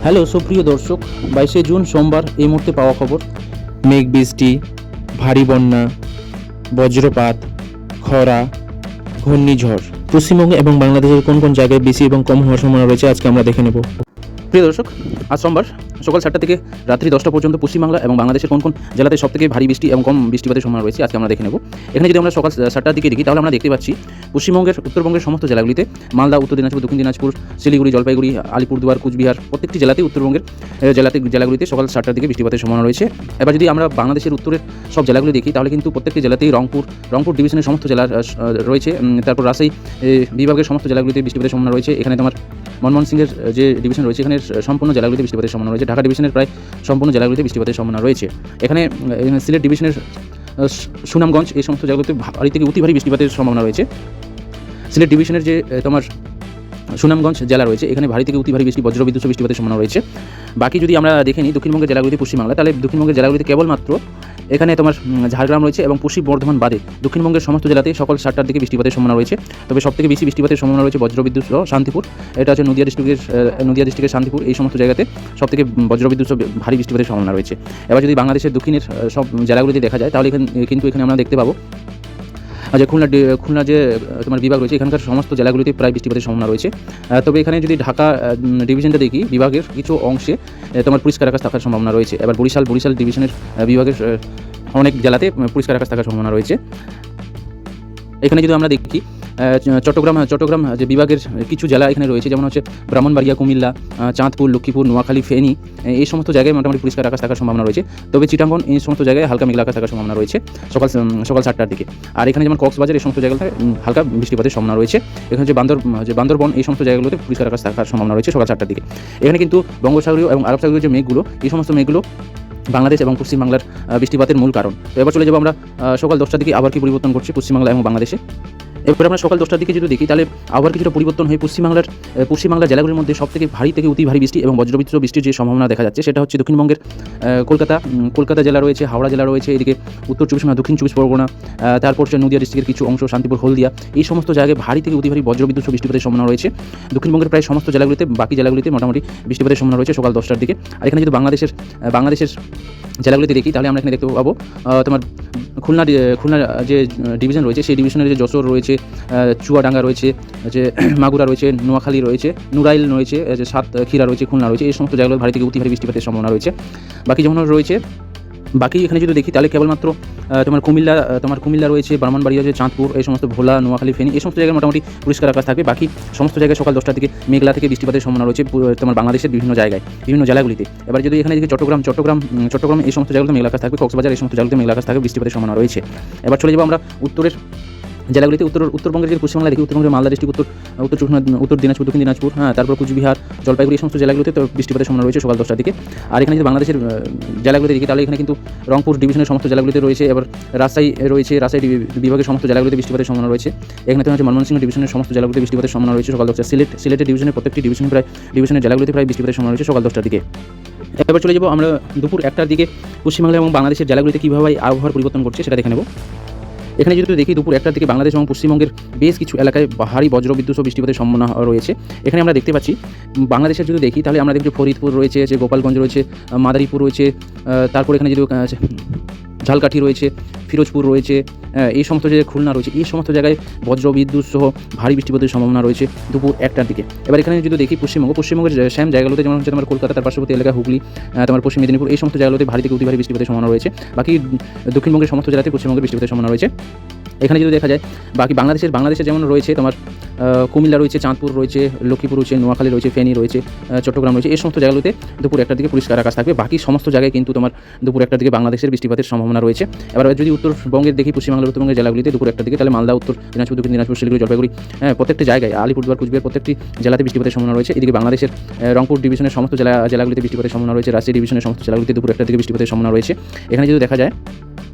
Hello সুপ্রিয় দর্শক, 22শে June সোমবার এই মুহূর্তে পাওয়া খবর। মেঘ বৃষ্টি, ভারী বন্যা, বজ্রপাত, খরা, ঘূর্ণিঝড় পশ্চিমবঙ্গে এবং বাংলাদেশের কোন কোন জায়গায় বেশি এবং কম হওয়ার সম্ভাবনা রয়েছে আজকে আমরা দেখে নেব। প্রিয় দর্শক, আজ সোমবার সকাল 7টা থেকে রাত্রি 10টা পর্যন্ত পশ্চিমবাংলা এবং বাংলাদেশের কোন কোন জেলাতে সবথেকে ভারী বৃষ্টি এবং কম বৃষ্টিপাতের সম্ভাবনা রয়েছে আজকে আমরা দেখে নেব। এখানে যদি আমরা সকাল 7টার দিকে দেখি তাহলে আমরা দেখতে পাচ্ছি পশ্চিমবঙ্গের উত্তরবঙ্গের সমস্ত জেলাগুলিতে মালদা, উত্তর দিনাজপুর, দক্ষিণ দিনাজপুর, শিলিগুড়ি, জলপাইগুড়ি, আলিপুরদুয়ার, কুচবিহার প্রত্যেকটি জেলাতেই উত্তরবঙ্গের জেলাগুলিতে সকাল 7টার দিকে বৃষ্টিপাতের সম্ভাবনা রয়েছে। এবার যদি আমরা বাংলাদেশের উত্তরের সব জেলাগুলি দেখি তাহলে কিন্তু প্রত্যেকটি জেলাতেই রংপুর ডিভিশনের সমস্ত জেলা রয়েছে। তারপর রাজশাহী বিভাগের সমস্ত জেলাগুলিতে বৃষ্টিপাতের সম্ভাবনা রয়েছে। এখানে তোমার মনমোহন সিংয়ের যে ডিভিশন রয়েছে এখানে সম্পূর্ণ জেলাগুলিতে বৃষ্টিপাতের সম্ভাবনা রয়েছে। ঢাকা ডিভিশনের প্রায় সম্পূর্ণ জেলাগুলিতে বৃষ্টিপাতের সম্ভাবনা রয়েছে। এখানে সিলেট ডিভিশনের সুনামগঞ্জ এই সমস্ত জায়গাগুলিতে ভারী থেকে অতি ভারী বৃষ্টিপাতের সম্ভাবনা রয়েছে। সিলেট ডিভিশনের যে তোমার সুনামগঞ্জ জেলা রয়েছে এখানে ভারী থেকে অতি ভারী বজ্রবিদ্যুৎ সহ বৃষ্টিপাতের সম্ভাবনা রয়েছে। বাকি যদি আমরা দেখে নিই দক্ষিণবঙ্গের জেলাগুলিতে পশ্চিমবাংলা, তাহলে দক্ষিণবঙ্গের জেলাগুলিতে কেবলমাত্র এখানে তোমার ঝাড়গ্রাম রয়েছে এবং পশ্চিম বর্ধমান বাদে দক্ষিণবঙ্গের সমস্ত জেলাতে সকাল 7টার দিকে বৃষ্টিপাতের সম্ভাবনা রয়েছে। তবে সবথেকে বেশি বৃষ্টিপাতের সম্ভাবনা রয়েছে বজ্রবিদ্যুৎ সহ শান্তিপুর, এটা হচ্ছে নদিয়া ডিস্ট্রিক্টের শান্তিপুর, এই সমস্ত জায়গাতে সবথেকে বজ্রবিদ্যুৎ সহ ভারী বৃষ্টিপাতের সম্ভাবনা রয়েছে। এবার যদি বাংলাদেশের দক্ষিণের সব জেলাগুলিতে দেখা যায় তাহলে এখানে আমরা দেখতে পাবো যে খুলনা যে তোমার বিভাগ রয়েছে এখানকার সমস্ত জেলাগুলিতে প্রায় বৃষ্টিপাতের সম্ভাবনা রয়েছে। তবে এখানে যদি ঢাকা ডিভিশনটা দেখি বিভাগের কিছু অংশে তোমার পরিষ্কার আকাশ থাকার সম্ভাবনা রয়েছে। এবার বরিশাল ডিভিশনের বিভাগের অনেক জেলাতে পরিষ্কার আকাশ থাকার সম্ভাবনা রয়েছে। এখানে যদি আমরা দেখি চট্টগ্রাম যে বিভাগের কিছু জেলা এখানে রয়েছে, যেমন হচ্ছে ব্রাহ্মণবাড়িয়া, কুমিল্লা, চাঁদপুর, লক্ষ্মীপুর, নোয়াখালী, ফেনী, এই সমস্ত জায়গায় মোটামুটি পরিষ্কার আকাশ থাকার সম্ভাবনা রয়েছে। তবে চিটাগং এই সমস্ত জায়গায় হালকা মেঘলা আকাশ থাকার সম্ভাবনা রয়েছে সকাল 7টার দিকে। আর এখানে যেমন কক্সবাজার এই সমস্ত জায়গাতে হালকা বৃষ্টিপাতের সম্ভাবনা রয়েছে। এখানে যে বান্দরবন এই সমস্ত জায়গাগুলোতে পরিষ্কার আকাশ থাকার সম্ভাবনা রয়েছে সকাল 7টার দিকে। এখানে কিন্তু বঙ্গোপসাগরীয় এবং আরব সাগরীয় যে মেঘগুলো এই সমস্ত মেঘগুলো বাংলাদেশ এবং পশ্চিমবাংলার বৃষ্টিপাতের মূল কারণ। তো এবার চলে যাবো আমরা সকাল 10টার দিকে আবার কি পরিবর্তন করছে পশ্চিমবাংলা এবং বাংলাদেশে। এরপরে আমরা সকাল 10টার দিকে যদি দেখি তাহলে আবার কিছুটা পরিবর্তন হয়ে পশ্চিমবাংলার জেলাগুলির মধ্যে সবথেকে ভারী থেকে অতি ভারী বৃষ্টি এবং বজ্রবিদ্যুৎ বৃষ্টির যে সম্ভাবনা দেখা যাচ্ছে সেটা হচ্ছে দক্ষিণবঙ্গের কলকাতা জেলা রয়েছে, হাওড়া জেলা রয়েছে, এদিকে উত্তর 24 পরগনা, দক্ষিণ 24 পরগনা, তারপর হচ্ছে নদিয়া ডিস্ট্রিক্টের কিছু অংশ, শান্তিপুর, হলদিয়া, এই সমস্ত জায়গায় ভারী থেকে অতি ভারী বজ্রবিদ্যুৎ বৃষ্টিপাতের সম্ভাবনা রয়েছে। দক্ষিণবঙ্গের প্রায় সমস্ত জেলাগুলিতে, বাকি জেলাগুলিতে মোটামুটি বৃষ্টিপাতের সম্ভাবনা রয়েছে সকাল 10টার দিকে। আর এখানে যদি বাংলাদেশের জেলাগুলিতে দেখি তাহলে আমরা এখানে দেখতে পাবো তোমার খুলনা যে ডিভিশন রয়েছে সেই ডিভিশনের যে যশোর রয়েছে, চুয়াডাঙ্গা রয়েছে, যে মাগুরা রয়েছে, নোয়াখালী রয়েছে, নুরাইল রয়েছে, যে সাতক্ষীরা রয়েছে, খুলনা রয়েছে, এই সমস্ত জায়গাগুলো ভারী থেকে অতি ভারী বৃষ্টিপাতের সম্ভাবনা রয়েছে। বাকি এখানে যদি দেখি তাহলে কেবলমাত্র তোমার কুমিল্লা রয়েছে, ব্রাহ্মণবাড়িয়া রয়েছে, চাঁদপুর, এই সমস্ত ভোলা, নোয়াখালী, ফেনী, এই সমস্ত জায়গায় মোটামুটি পরিষ্কার আকাশ থাকবে। বাকি সমস্ত জায়গায় সকাল 10টার দিকে মেঘলা থেকে বৃষ্টিপাতের সম্ভাবনা রয়েছে তোমার বাংলাদেশের বিভিন্ন জায়গায়, বিভিন্ন জেলাগুলিতে। এবার যদি এখানে দেখি চট্টগ্রাম এই সমস্ত জায়গাগুলোতে মেঘলা আকাশ থাকবে, কক্সবাজার এই সমস্ত জায়গাগুলোতে মেঘলা আকাশ থাকবে, বৃষ্টিপাতের সম্ভাবনা রয়েছে। এবার চলে যাবো আমরা উত্তরের জেলাগুলিতে। উত্তরবঙ্গের যে পশ্চিমবাংলা দেখি, উত্তরবঙ্গের মালদা ডিস্ট্রিক্ট, উত্তর দিনাজপুর, দক্ষিণ দিনাজপুর, তারপর কুচবিহার, জলপাইগুড়ি, এই সমস্ত জেলাগুলিতে তো বৃষ্টিপাতের সম্ভাবনা রয়েছে সকাল 10টার দিকে। আর এখানে যদি বাংলাদেশের জেলাগুলিতে দেখি তাহলে এখানে কিন্তু রংপুর ডিভিশনের সমস্ত জেলাগুলিতে রয়েছে। এবার রাজশাহী বিভাগের সমস্ত জেলাগুলিতে বৃষ্টিপাতের সম্ভাবনা রয়েছে। এখানে হচ্ছে মনমোহন সিং ডিভিশনের সমস্ত জেলাগুলিতে বৃষ্টিপাতের সম্ভাবনা রয়েছে সকাল 10টা। সিলেটের ডিভিশনের প্রত্যেকটি ডিভিশনের জেলাগুলিতে প্রায় বৃষ্টিপাতের সম্ভাবনা রয়েছে সকাল 10টার দিকে। এবার চলে যাবো আমরা দুপুর 1টার দিকে পশ্চিমবাংলা এবং বাংলাদেশের জেলাগুলিতে কীভাবে আবহাওয়ার পরিবর্তন করছে সেটা দেখে নেব। এখানে যদি দেখি দুপুর 1টার দিকে বাংলাদেশ এবং পশ্চিমবঙ্গের বেশ কিছু এলাকায় ভারী বজ্রবিদ্যুৎ ও বৃষ্টিপাতের সম্ভাবনা রয়েছে। এখানে আমরা দেখতে পাচ্ছি বাংলাদেশের যদি দেখি তাহলে আমরা দেখি ফরিদপুর রয়েছে, যে গোপালগঞ্জ রয়েছে, মাদারীপুর রয়েছে, তারপর এখানে যদি ঝালকাঠি রয়েছে, ফিরোজপুর রয়েছে, এই সমস্ত যে খুলনা রয়েছে, এই সমস্ত জায়গায় বজ্রবিদ্যুৎ সহ ভারী বৃষ্টিপাতের সম্ভাবনা রয়েছে দুপুর 1টার দিকে। এবার এখানে যদি দেখি পশ্চিমবঙ্গের সেম জায়গাগুলোতে, যেমন হচ্ছে তোমার কলকাতা, তার পার্শ্ববর্তী এলাকা হুগলি, তোমার পশ্চিম মেদিনীপুর, এই সমস্ত জায়গাগুলোতে ভারী থেকে অতি ভারী বৃষ্টিপাতের সম্ভাবনা রয়েছে। বাকি দক্ষিণবঙ্গের সমস্ত জেলাতে পশ্চিমবঙ্গের বৃষ্টিপাতের সম্ভাবনা রয়েছে। এখানে যদি দেখা যায় বাকি বাংলাদেশের যেমন রয়েছে তোমার কুমিল্লা রয়েছে, চাঁদপুর রয়েছে, লক্ষ্মীপুর রয়েছে, নোয়াখালী রয়েছে, ফেনী রয়েছে, চট্টগ্রাম রয়েছে, এই সমস্ত জায়গাগুলোতে দুপুর 1টার দিকে পরিষ্কার আকাশ থাকবে। বাকি সমস্ত জায়গায় কিন্তু তোমার দুপুর 1টার দিকে বাংলাদেশের বৃষ্টিপাতের সম্ভাবনা রয়েছে। এবার যদি উত্তরবঙ্গের দেখি, উত্তরবঙ্গের জেলাগুলিতে দুপুর 1টার দিকে, তাহলে মালদা, উত্তর দিনাজপুর, দক্ষিণ দিনাজপুর, শিলিগুড়ি, জলপাইগুড়ি, প্রত্যেকটি জায়গায়, আলিপুরদুয়ার, কুচবিহার, প্রত্যেকটি জেলাতে বৃষ্টিপাতের সম্ভাবনা রয়েছে। এদিকে বাংলাদেশের রংপুর ডিভিশনের সমস্ত জেলাগুলিতে বৃষ্টিপাতের সম্ভাবনা রয়েছে। রাজশাহী ডিভিশনের সমস্ত জেলাগুলিতে দুপুর 1টার দিকে বৃষ্টিপাতের সম্ভাবনা রয়েছে। এখানে যদি দেখা যায়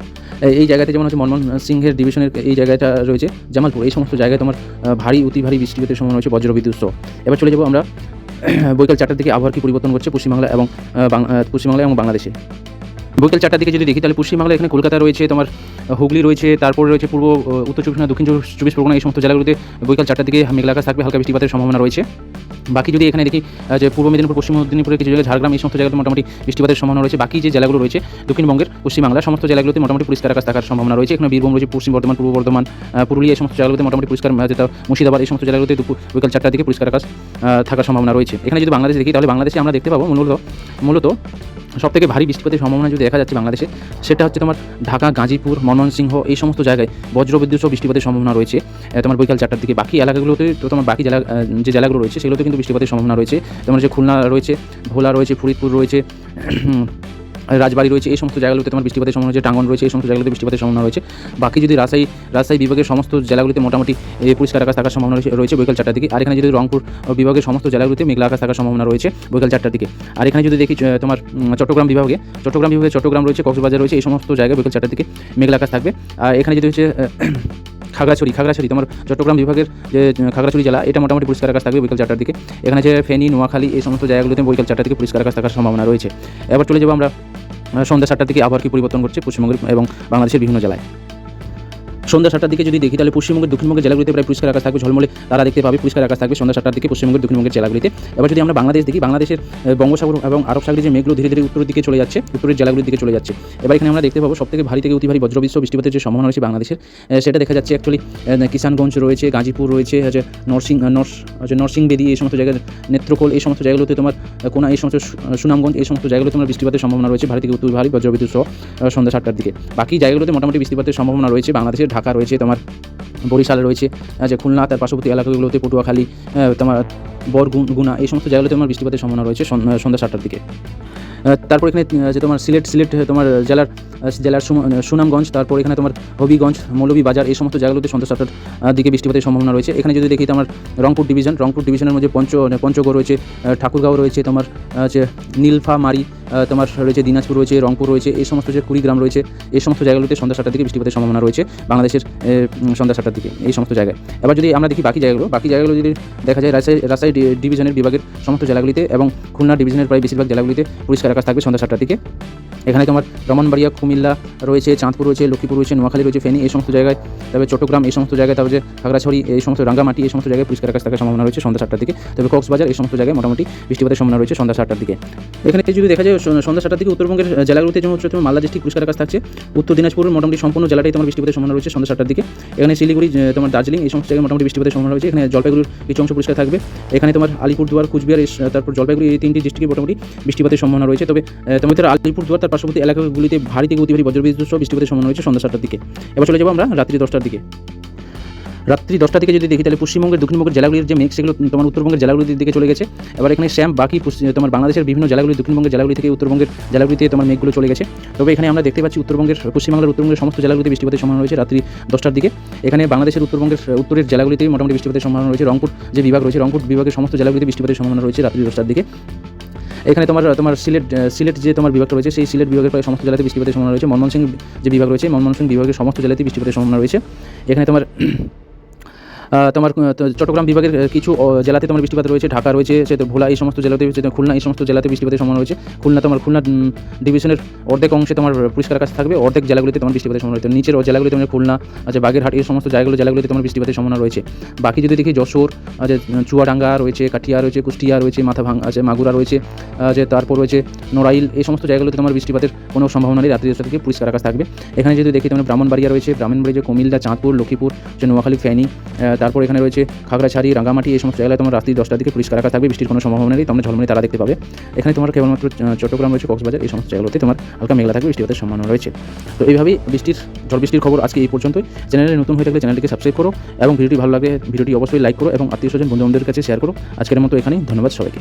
এই জায়গাতে যেমন হচ্ছে মনমোহন সিংহের ডিভিশনের এই জায়গাটা রয়েছে, জামালপুর, এই সমস্ত জায়গায় তোমার অতি ভারী বৃষ্টিপাতের সম্ভাবনা রয়েছে বজ্রবিদ্যুৎ সহ। এবার চলে যাবো আমরা বৈকাল 4টার দিকে আবহাওয়ার কী পরিবর্তন করছে পশ্চিমবাংলা এবং বাংলাদেশে। বৈকাল 4টার দিকে যদি দেখি তাহলে পশ্চিমবাংলা এখানে কলকাতা রয়েছে, তোমার হুগলি রয়েছে, তারপরে রয়েছে উত্তর 24 পরগনা, দক্ষিণ 24 পরগনা, এই সমস্ত জেলাগুলিতে বৈকাল 4টার দিকে মেঘলা আকাশ থাকবে, হালকা বৃষ্টিপাতের সম্ভাবনা রয়েছে। বাকি যদি এখানে দেখি যে পূর্ব মেদিনীপুর পশ্চিম মেদিনীপুরের কিছু জায়গায় ঝাড়গ্রাম এই সমস্ত জায়গাতে মোটামুটি বৃষ্টিপাতের সম্ভাবনা রয়েছে। বাকি যে জেলাগুলো রয়েছে দক্ষিণবঙ্গের পশ্চিমবাংলার সমস্ত জেলাগুলোতে মোটামুটি পরিষ্কার আকাশ থাকার সম্ভাবনা রয়েছে। এখানে বীরভূম রয়েছে, পশ্চিম বর্ধমান, পূর্ব বর্ধমান, পুরুলিয়া এই সমস্ত জায়গাগুলোতে মোটামুটি পরিষ্কার, যেটা মুর্শিদাবাদ এই সমস্ত জায়গাগুলোতে বিকাল 4টার দিকে পরিষ্কার আকাশ থাকার সম্ভাবনা রয়েছে। এখানে যদি বাংলাদেশ দেখি তাহলে বাংলাদেশে আমরা দেখতে পাবো মূলত সবথেকে ভারী বৃষ্টিপাতের সম্ভাবনা যদি দেখা যাচ্ছে বাংলাদেশে, সেটা হচ্ছে তোমার ঢাকা, গাজীপুর, ময়মনসিংহ এই সমস্ত জায়গায় বজ্রবিদ্যুৎ সহ বৃষ্টিপাতের সম্ভাবনা রয়েছে তোমার বিকাল 4টার দিকে। বাকি এলাকাগুলোতে তো তোমার বাকি যে জেলাগুলো রয়েছে সেগুলোতে কিন্তু বৃষ্টিপাতের সম্ভাবনা রয়েছে। তোমার যে খুলনা রয়েছে, ভোলা রয়েছে, ফরিদপুর রয়েছে, রাজবাড়ী রয়েছে, এই সমস্ত জায়গাগুলোতে তোমার বৃষ্টিপাতের সম্ভাবনা রয়েছে। টাঙ্গন রয়েছে, এই সমস্ত জায়গাগুলোতে বৃষ্টিপাতের সম্ভাবনা রয়েছে। বাকি যদি রাজশাহী বিভাগের সমস্ত জেলাগুলিতে মোটামুটি পরিষ্কার আকাশ থাকার সম্ভাবনা রয়েছে বিকাল 4টার দিকে। আর এখানে যদি রংপুর বিভাগের সমস্ত জেলাগুলিতে মেঘলা আকাশ থাকার সম্ভাবনা রয়েছে বিকাল 4টার দিকে। আর এখানে যদি দেখি তোমার চট্টগ্রাম বিভাগে চট্টগ্রাম রয়েছে, কক্সবাজার রয়েছে, এই সমস্ত জায়গায় বিকাল 4টার দিকে মেঘলা আকাশ থাকবে। আর এখানে যদি হচ্ছে খাগড়াছড়ি তোমার চট্টগ্রাম বিভাগের যে খাগড়াছড়ি জেলা, এটা মোটামুটি পরিষ্কার আকাশ থাকবে বিকাল 4টার দিকে। এখানে যে ফেনী, নোয়াখালী এই সমস্ত জায়গাগুলোতে বিকাল 4টার দিকে পরিষ্কার আকাশ থাকার সম্ভাবনা রয়েছে। এবার চলে যাবো আমরা সন্ধ্যা 7টার দিকে আবহাওয়া কি পরিবর্তন করছে পশ্চিমবঙ্গের এবং বাংলাদেশের বিভিন্ন জেলায়। সন্ধ্যা 7টার দিকে যদি দেখি তাহলে পশ্চিমবঙ্গের দক্ষিণবঙ্গের জেলাগুলিতে প্রায় পরিষ্কার আকাশ থাকবে, ঝলমলে তারা দেখতে পাবে, পরিষ্কার আকাশ থাকবে সন্ধ্যা 7টার দিকে পশ্চিমবঙ্গের দক্ষিণবঙ্গের জেলাগুলিতে। এবার যদি আমরা বাংলাদেশ দেখি, বাংলাদেশের বঙ্গোপসাগর এবং আরব সাগরের যে মেঘগুলো ধীরে ধীরে উত্তরের দিকে চলে যাচ্ছে, উত্তরের জেলাগুলির দিকে চলে যাচ্ছে। এবার এখানে আমরা দেখতে পাবো সবথেকে ভারী থেকে অতি ভারী বজ্রবিদ্যুৎ সহ বৃষ্টিপাতের যে সম্ভাবনা রয়েছে বাংলাদেশের, সেটা দেখা যাচ্ছে অ্যাকচুয়ালি কিষানগঞ্জ রয়েছে, গাজীপুর রয়েছে, নরসিংবেদি এই সমস্ত জায়গায়, নেত্রকোল এই সমস্ত জায়গাগুলোতে তোমার কোনা এই সমস্ত সুনামগঞ্জ এই সমস্ত জায়গাগুলোতে তোমার বৃষ্টিপাতের সম্ভাবনা রয়েছে ভারী থেকে অতি ভারী বজ্রবিদ্যুৎ সহ সন্ধ্যা 7টার দিকে। বাকি জায়গাগুলোতে মোটামুটি বৃষ্টিপাতের সম্ভাবনা রয়েছে বাংলাদেশের। ঢাকা রয়েছে, তোমার বরিশাল রয়েছে, যে খুলনা তার পার্শ্ববর্তী এলাকাগুলোতে পটুয়াখালী, তোমার বরগুনা এই সমস্ত জায়গাগুলোতে তোমার বৃষ্টিপাতের সম্ভাবনা রয়েছে সন্ধ্যা 7টার দিকে। তারপর এখানে যে তোমার সিলেট তোমার জেলার সুনামগঞ্জ, তারপর এখানে তোমার হবিগঞ্জ, মৌলভীবাজার এই সমস্ত জায়গাগুলোতে সন্ধ্যা 7টার দিকে বৃষ্টিপাতের সম্ভাবনা রয়েছে। এখানে যদি দেখি তোমার রংপুর ডিভিশনের মধ্যে পঞ্চগড় রয়েছে, ঠাকুরগাঁও রয়েছে, তোমার যে নীলফামারী তোমার রয়েছে, দিনাজপুর রয়েছে, রংপুর রয়েছে, এই সমস্ত যে কুড়িগ্রাম রয়েছে, এই সমস্ত জায়গাগুলোতে সন্ধ্যা 7টার দিকে বৃষ্টিপাতের সম্ভাবনা রয়েছে বাংলাদেশের সন্ধ্যা 7টার দিকে এই সমস্ত জায়গায়। এবার যদি আমরা দেখি বাকি জায়গাগুলো যদি দেখা যায়, রাজশাহী ডিভিশনের বিভাগের সমস্ত জেলাগুলিতে এবং খুলনা ডিভিশনের প্রায় বেশিরভাগ জেলাগুলিতে পরিষ্কার আকাশ থাকবে সন্ধ্যা 7টার দিকে। এখানে তোমার ব্রাহ্মণবাড়িয়া, কুমিল্লা রয়েছে, চাঁদপুর রয়েছে, লক্ষ্মীপুর রয়েছে, নোয়াখালী রয়েছে, ফেনী এই সমস্ত জায়গায়, তবে চট্টগ্রাম এই সমস্ত জায়গায়, তারপরে খাগড়াছড়ি এই সমস্ত, রাঙ্গামাটি এই সমস্ত জায়গায় পরিষ্কার আকাশ থাকার সম্ভাবনা রয়েছে সন্ধ্যা 7টার দিকে। তবে কক্সবাজার এই সমস্ত জায়গায় মোটামুটি বৃষ্টিপাতের সম্ভাবনা রয়েছে সন্ধ্যা 7টার দিকে। এখানে যদি দেখা যায় সন্ধ্যা 7টার দিকে উত্তরবঙ্গের জেলাগুলিতে যেমন হচ্ছে তোমার মালদা ডিস্ট্রিক্ট পরিষ্কার আকাশ থাকছে, উত্তর দিনাজপুরের মোটামুটি সম্পূর্ণ জেলাটাই তোমার বৃষ্টিপাতের সম্ভাবনা রয়েছে সন্ধ্যা 7টার দিকে। এখানে শিলিগুড়ি, তোমার দার্জিলিং এই সমস্ত জায়গায় মোটামুটি বৃষ্টিপাতের সম্ভাবনা রয়েছে। এখানে জলপাইগুড়ির কিছু অংশ পরিষ্কার থাকবে। এখানে তোমার আলিপুরদুয়ার, কুচবিহার, তারপর জলপাইগুড়ি এই 3টি ডিস্ট্রিক্টে মোটামুটি বৃষ্টিপাতের সম্ভাবনা রয়েছে। তবে তোমাদের আলিপুরদুয়ার তার পার্শ্ববর্তী এলাকাগুলিতে ভারী থেকে অতি ভারী বজ্রবিদ্যুৎ সহ বৃষ্টিপাতের সম্ভাবনা রয়েছে সন্ধ্যা 7টার দিকে। এবার চলে যাবো আমরা রাত্রি 10টার দিকে। রাত্রি 10টার দিকে যদি দেখি তাহলে পশ্চিমবঙ্গের দক্ষিণবঙ্গের জেলাগুলির যে মেঘ সেগুলো তোমার উত্তরবঙ্গের জেলাগুলির দিকে চলে গেছে। এবার এখানে বাকি তোমার বাংলাদেশের বিভিন্ন জেলাগুলি, দক্ষিণবঙ্গের জেলাগুলি থেকে উত্তরবঙ্গের জেলাগুলিতে তোমার মেঘগুলো চলে গেছে। তবে এখানে আমরা দেখতে পাচ্ছি পশ্চিমবঙ্গের সমস্ত জেলাগুলিতে বৃষ্টিপাতের সম্ভাবনা রয়েছে রাত্রি 10টার দিকে। এখানে বাংলাদেশের উত্তরের জেলাগুলিতে মোটামুটি বৃষ্টিপাতের সম্ভাবনা রয়েছে। রংপুর যে বিভাগ রয়েছে, রংপুর বিভাগের সমস্ত জেলাগুলিতে বৃষ্টিপাতের সম্ভাবনা রয়েছে রাত্রি 10টার দিকে। এখানে তোমার সিলেট যে তোমার বিভাগটা রয়েছে, সেই সিলেট বিভাগের প্রায় সমস্ত জেলাতে বৃষ্টিপাতের সম্ভাবনা রয়েছে। ময়মনসিংহ যে বিভাগ রয়েছে, ময়মনসিংহ বিভাগের সমস্ত জেলাতে বৃষ্টিপাতের সম্ভাবনা রয়েছে। এখানে তোমার চট্টগ্রাম বিভাগের কিছু জেলাতে তোমার বৃষ্টিপাত রয়েছে। ঢাকা রয়েছে, ভোলা এই সমস্ত জেলাতে, খুলনা এই সমস্ত জেলাতে বৃষ্টিপাতের সম্ভাবনা রয়েছে। খুলনা ডিভিশনের অর্ধেক অংশে তোমার পরিষ্কার আকাশ থাকবে, অর্ধেক জেলাগুলিতে তোমার বৃষ্টিপাতের সম্ভাবনা রয়েছে। নিচের জেলাগুলিতে তোমার খুলনা বাগেরহাট এই সমস্ত জেলাগুলিতে তোমার বৃষ্টিপাতের সম্ভাবনা রয়েছে। বাকি যদি দেখি যশোর, চুয়াডাঙ্গা রয়েছে, কাঠিয়া রয়েছে, কুষ্টিয়া রয়েছে, মাগুরা রয়েছে, তারপর রয়েছে নড়াইল এই সমস্ত জায়গাগুলিতে তোমার বৃষ্টিপাতের কোনো সম্ভাবনা নেই রাত্রি 10টা থেকে পরিষ্কার আকাশ থাকবে। এখানে যদি দেখি তোমার ব্রাহ্মণবাড়িয়া রয়েছে, কুমিল্লা, চাঁদপুর, লক্ষ্মীপুর, নোয়াখালী, ফেনী, তারপর এখানে রয়েছে খাগড়াছড়ি, রাঙ্গামাটি এই সমস্ত জায়গায় তোমার রাত্রি 10টার দিকে পরিষ্কার আকাশ থাকবে, বৃষ্টির কোনো সম্ভাবনা নেই, তোমরা ঝলমলে তারা দেখতে পাবে। এখানে তোমার কেবলমাত্র চট্টগ্রাম রয়েছে, কক্সবাজার এই সমস্ত জায়গাগুলোতে তোমার হালকা মেঘলা থাকবে, বৃষ্টিপাতের সম্ভাবনা রয়েছে। তো এইভাবেই ঝড় বৃষ্টির খবর আজকে এই পর্যন্তই। চ্যানেলে নতুন হয়ে থাকলে চ্যানেলটিকে সাবস্ক্রাইব করো এবং ভিডিওটি ভালো লাগলে ভিডিওটি অবশ্যই লাইক করো এবং আত্মীয় স্বজন বন্ধুবান্ধবের কাছে শেয়ার করো। আজকের মতো এখানেই, ধন্যবাদ সবাইকে।